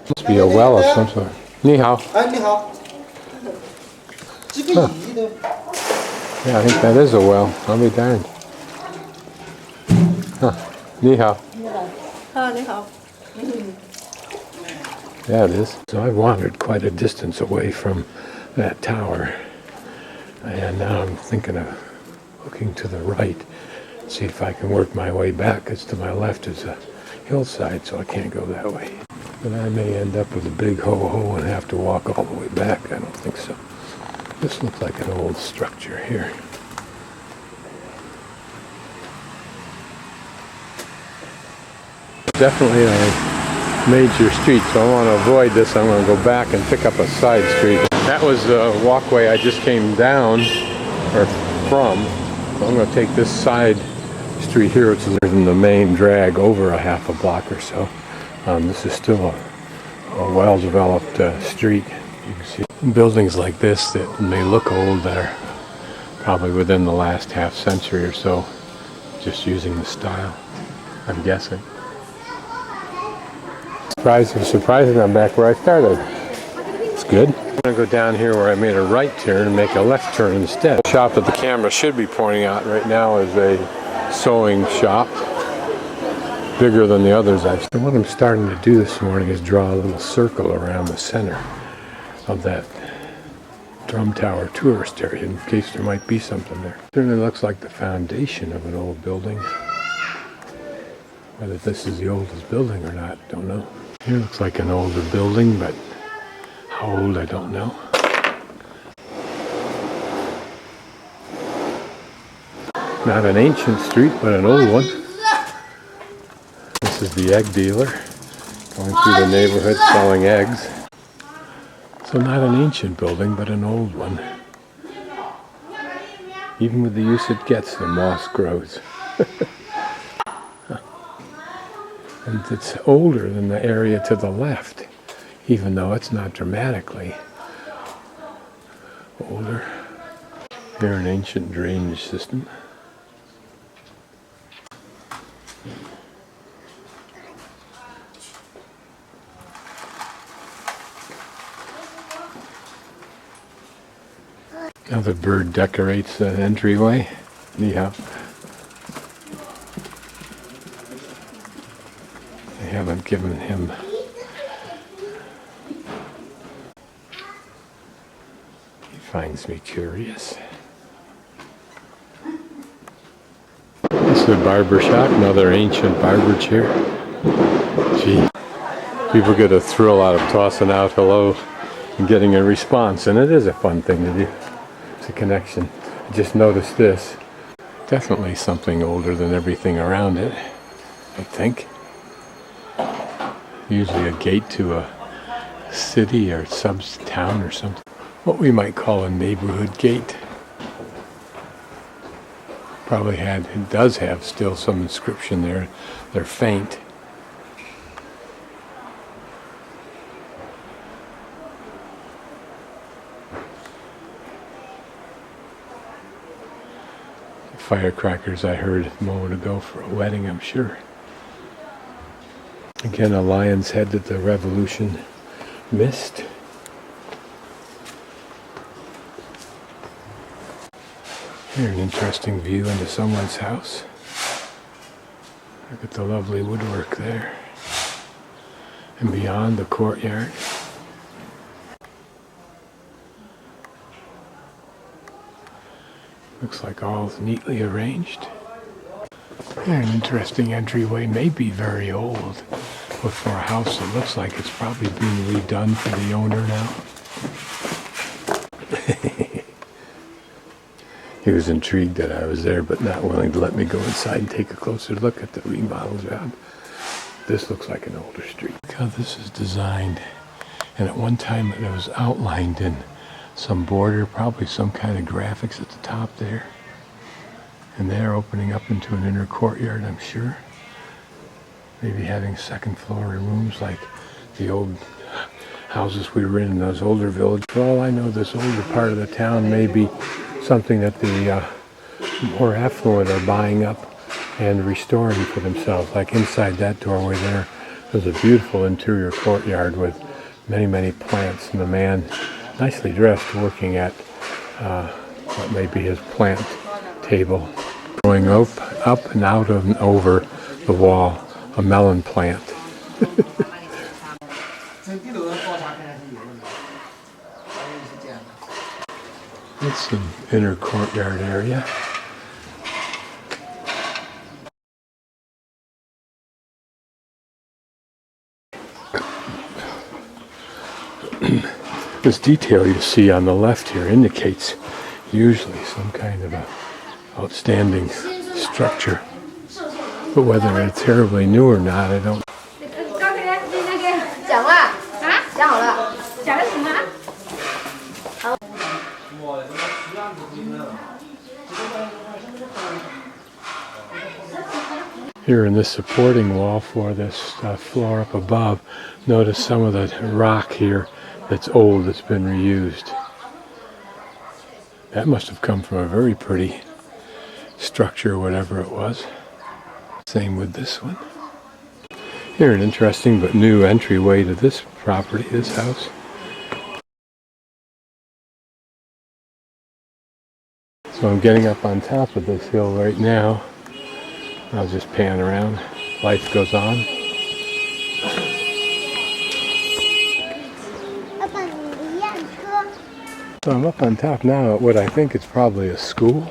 Must be a well of some sort. 你好. 哎，你好。这个鱼的。Yeah, I think that is a well. I'll be darned. Huh. 你好. Yeah, it is. So I've wandered quite a distance away from that tower. And now I'm thinking of looking to the right, see if I can work my way back, because to my left is a hillside, so I can't go that way. But I may end up with a big ho-ho and have to walk all the way back. I don't think so. This looks like an old structure here. Definitely a major street, so I want to avoid this. I'm going to go back and pick up a side street. That was the walkway I just came down, or from. So I'm going to take this side street here, which is in the main drag, over a half a block or so. This is still a well-developed street. You can see buildings like this that may look old that are probably within the last half century or so, just using the style, I'm guessing. Surprising, I'm back where I started. It's good. I'm going to go down here where I made a right turn and make a left turn instead. The shop that the camera should be pointing out right now is a sewing shop. Bigger than the others actually. What I'm starting to do this morning is draw a little circle around the center of that drum tower tourist area in case there might be something there. It certainly looks like the foundation of an old building. Whether this is the oldest building or not, don't know. Here looks like an older building, but how old I don't know. Not an ancient street, but an old one. This is the egg dealer going through the neighborhood selling eggs. So not an ancient building, but an old one. Even with the use it gets, the moss grows. And it's older than the area to the left, even though it's not dramatically older. Here, an ancient drainage system. Another bird decorates the entryway. Anyhow. I haven't given him he finds me curious. This is a barber shop, another ancient barber chair. Gee, people get a thrill out of tossing out hello and getting a response, and it is a fun thing to do. It's a connection. I just noticed this. Definitely something older than everything around it, I think. Usually a gate to a city or sub-town or something. What we might call a neighborhood gate. Probably it does have still some inscription there. They're faint. Firecrackers I heard a moment ago for a wedding, I'm sure. Again, a lion's head that the revolution missed. Here, an interesting view into someone's house. Look at the lovely woodwork there. And beyond, the courtyard. Looks like all neatly arranged. Here, an interesting entryway, may be very old, but for a house it looks like it's probably being redone for the owner now. He was intrigued that I was there, but not willing to let me go inside and take a closer look at the remodel job. This looks like an older street. Look how this is designed. And at one time it was outlined in some border, probably some kind of graphics at the top there. And they're opening up into an inner courtyard, I'm sure. Maybe having second floor rooms like the old houses we were in those older villages. For all I know, this older part of the town may be something that the more affluent are buying up and restoring for themselves. Like inside that doorway there, There's a beautiful interior courtyard with many, many plants, and a man nicely dressed working at what may be his plant table. Growing up and out of and over the wall, a melon plant. It's an inner courtyard area. This detail you see on the left here indicates usually some kind of a outstanding structure. But whether it's terribly new or not, I don't. Here in this supporting wall for this floor up above, notice some of the rock here that's old, that's been reused. That must have come from a very pretty structure, whatever it was. Same with this one. Here, an interesting but new entryway to this property, this house. So I'm getting up on top of this hill right now. I'll just pan around. Life goes on. So I'm up on top now at what I think is probably a school.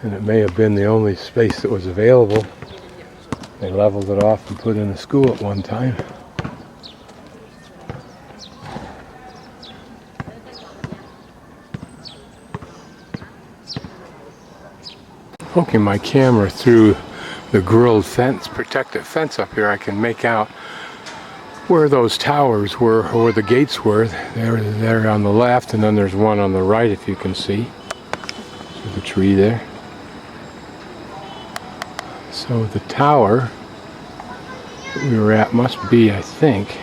And it may have been the only space that was available. They leveled it off and put in a school at one time. Poking my camera through the grilled fence, protective fence up here, I can make out where those towers were, or where the gates were. They're on the left, and then there's one on the right, if you can see. There's a tree there. So the tower that we were at must be, I think,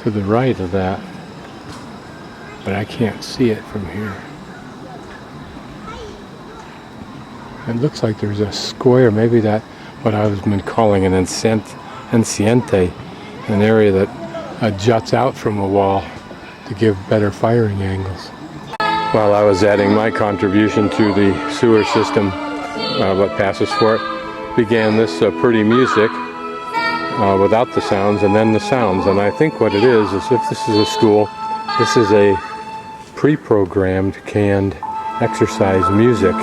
to the right of that. But I can't see it from here. It looks like there's a square, maybe that what I've been calling an enciente, an area that juts out from a wall to give better firing angles. While I was adding my contribution to the sewer system, what passes for it, began this pretty music without the sounds, and then the sounds. And I think what it is if this is a school, this is a pre-programmed canned exercise music,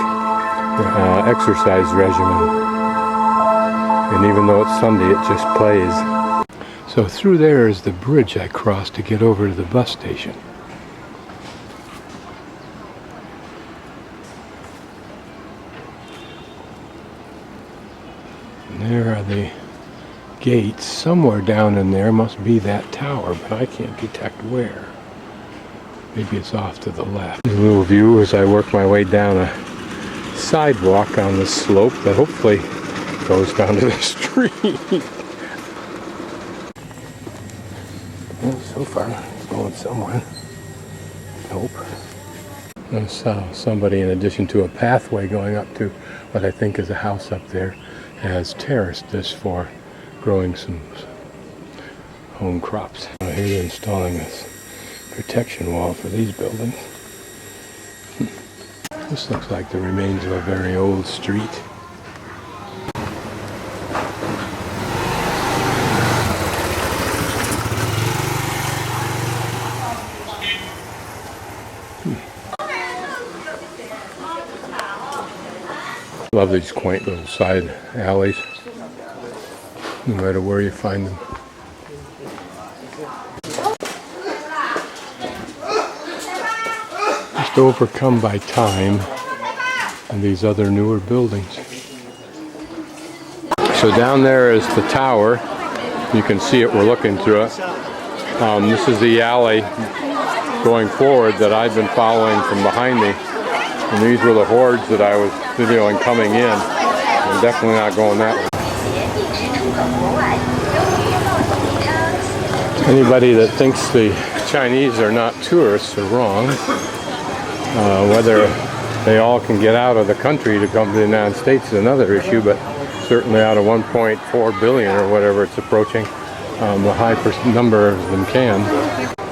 exercise regimen. And even though it's Sunday, it just plays. So through there is the bridge I crossed to get over to the bus station. And there are the gates. Somewhere down in there must be that tower, but I can't detect where. Maybe it's off to the left. A little view as I work my way down a sidewalk on the slope that hopefully goes down to the street. Well, so far it's going somewhere. Nope. There's somebody, in addition to a pathway going up to what I think is a house up there, has terraced this for growing some home crops. Here they're installing this protection wall for these buildings. This looks like the remains of a very old street. Love these quaint little side alleys, no matter where you find them. Just overcome by time and these other newer buildings. So down there is the tower. You can see it, we're looking through it. This is the alley going forward that I've been following from behind me. And these were the hordes that I was videoing coming in. I'm definitely not going that way. Anybody that thinks the Chinese are not tourists are wrong. Whether they all can get out of the country to come to the United States is another issue, but certainly out of 1.4 billion or whatever it's approaching, a high number of them can.